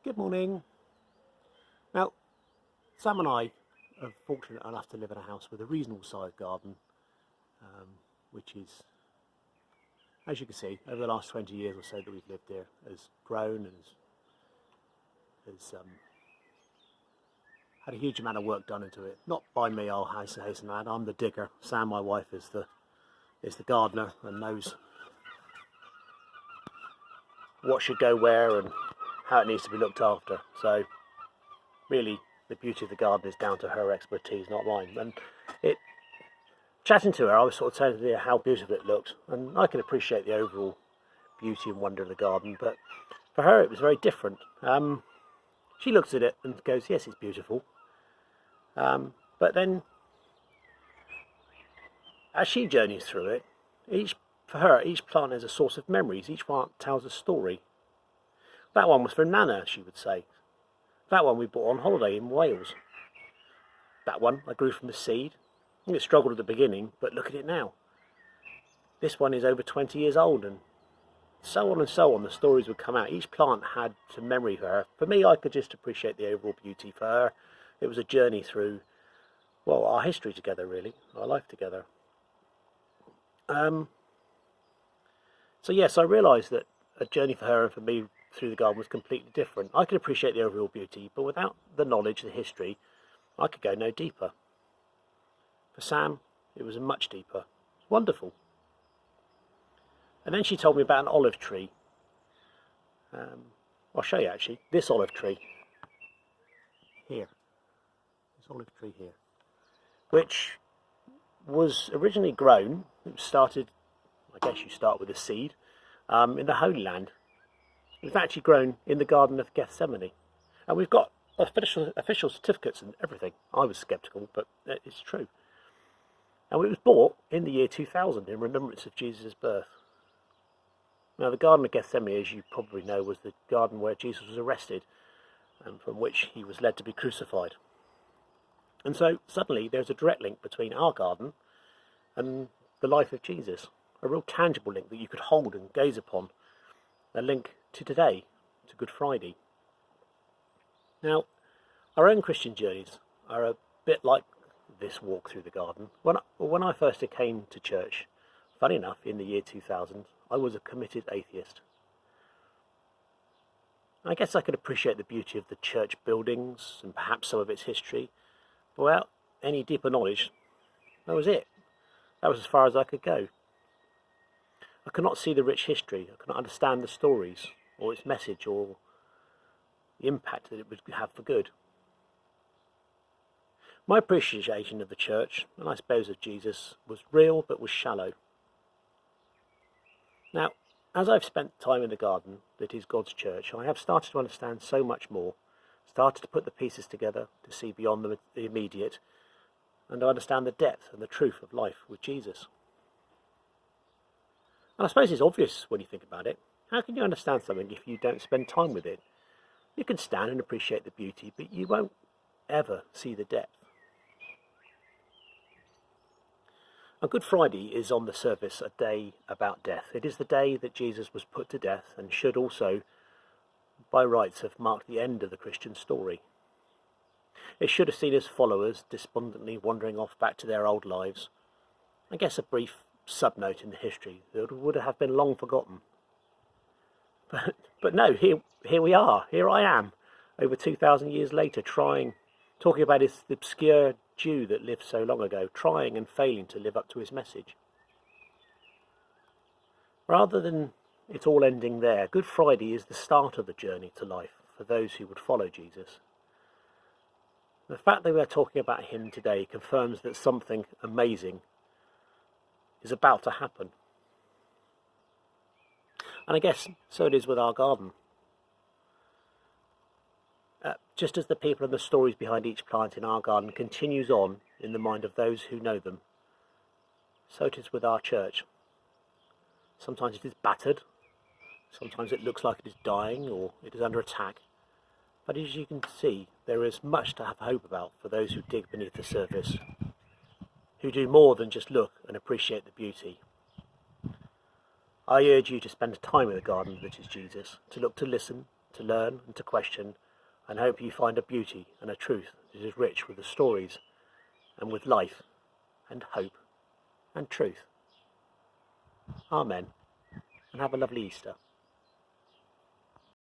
Good morning. Now, Sam and I are fortunate enough to live in a house with a reasonable sized garden, which is, as you can see, over the last 20 years or so that we've lived here, has grown and has had a huge amount of work done into it. Not by me, I'll hasten to add. I'm the digger. Sam, my wife, is the gardener and knows what should go where and how it needs to be looked after. So, really, the beauty of the garden is down to her expertise, not mine. And chatting to her, I was sort of telling her how beautiful it looked, and I can appreciate the overall beauty and wonder of the garden, but for her it was very different. She looks at it and goes, yes, it's beautiful, but then as she journeys through it, for her each plant is a source of memories. Each plant tells a story. That one was from Nana, she would say. That one we bought on holiday in Wales. That one I grew from the seed. It struggled at the beginning, but look at it now. This one is over 20 years old, and so on and so on. The stories would come out. Each plant had some memory for her. For me, I could just appreciate the overall beauty. For her, it was a journey through, well, our history together, really, our life together. So yes, I realised that a journey for her and for me through the garden was completely different. I could appreciate the overall beauty, but without the knowledge, the history, I could go no deeper. For Sam, it was much deeper. Wonderful. And then she told me about an olive tree. I'll show you actually. This olive tree. Here. This olive tree here. Which was originally grown. It started, I guess you start with a seed, in the Holy Land. It was actually grown in the Garden of Gethsemane. And we've got official certificates and everything. I was sceptical, but it's true. And it was bought in the year 2000 in remembrance of Jesus' birth. Now, the Garden of Gethsemane, as you probably know, was the garden where Jesus was arrested and from which he was led to be crucified. And so, suddenly, there's a direct link between our garden and the life of Jesus. A real tangible link that you could hold and gaze upon. A link to today, to Good Friday. Now, our own Christian journeys are a bit like this walk through the garden. When I first came to church, funny enough, in the year 2000, I was a committed atheist. I guess I could appreciate the beauty of the church buildings and perhaps some of its history, but without any deeper knowledge, that was it. That was as far as I could go. I could not see the rich history, I could not understand the stories, or its message, or the impact that it would have for good. My appreciation of the church, and I suppose of Jesus, was real but was shallow. Now, as I've spent time in the garden that is God's church, I have started to understand so much more, started to put the pieces together to see beyond the immediate, and to understand the depth and the truth of life with Jesus. And I suppose it's obvious when you think about it. How can you understand something if you don't spend time with it? You can stand and appreciate the beauty, but you won't ever see the depth. And Good Friday is on the surface a day about death. It is the day that Jesus was put to death and should also, by rights, have marked the end of the Christian story. It should have seen his followers despondently wandering off back to their old lives. I guess a brief subnote in the history that would have been long forgotten. But no, here we are. Here I am, over 2,000 years later, talking about this obscure Jew that lived so long ago, trying and failing to live up to his message. Rather than it all ending there, Good Friday is the start of the journey to life for those who would follow Jesus. The fact that we are talking about him today confirms that something amazing is about to happen. And I guess so it is with our garden. Just as the people and the stories behind each plant in our garden continues on in the mind of those who know them, so it is with our church. Sometimes it is battered, sometimes it looks like it is dying or it is under attack, but as you can see, there is much to have hope about for those who dig beneath the surface, who do more than just look and appreciate the beauty. I urge you to spend time in the garden that is Jesus, to look, to listen, to learn and to question, and hope you find a beauty and a truth that is rich with the stories and with life and hope and truth. Amen, and have a lovely Easter.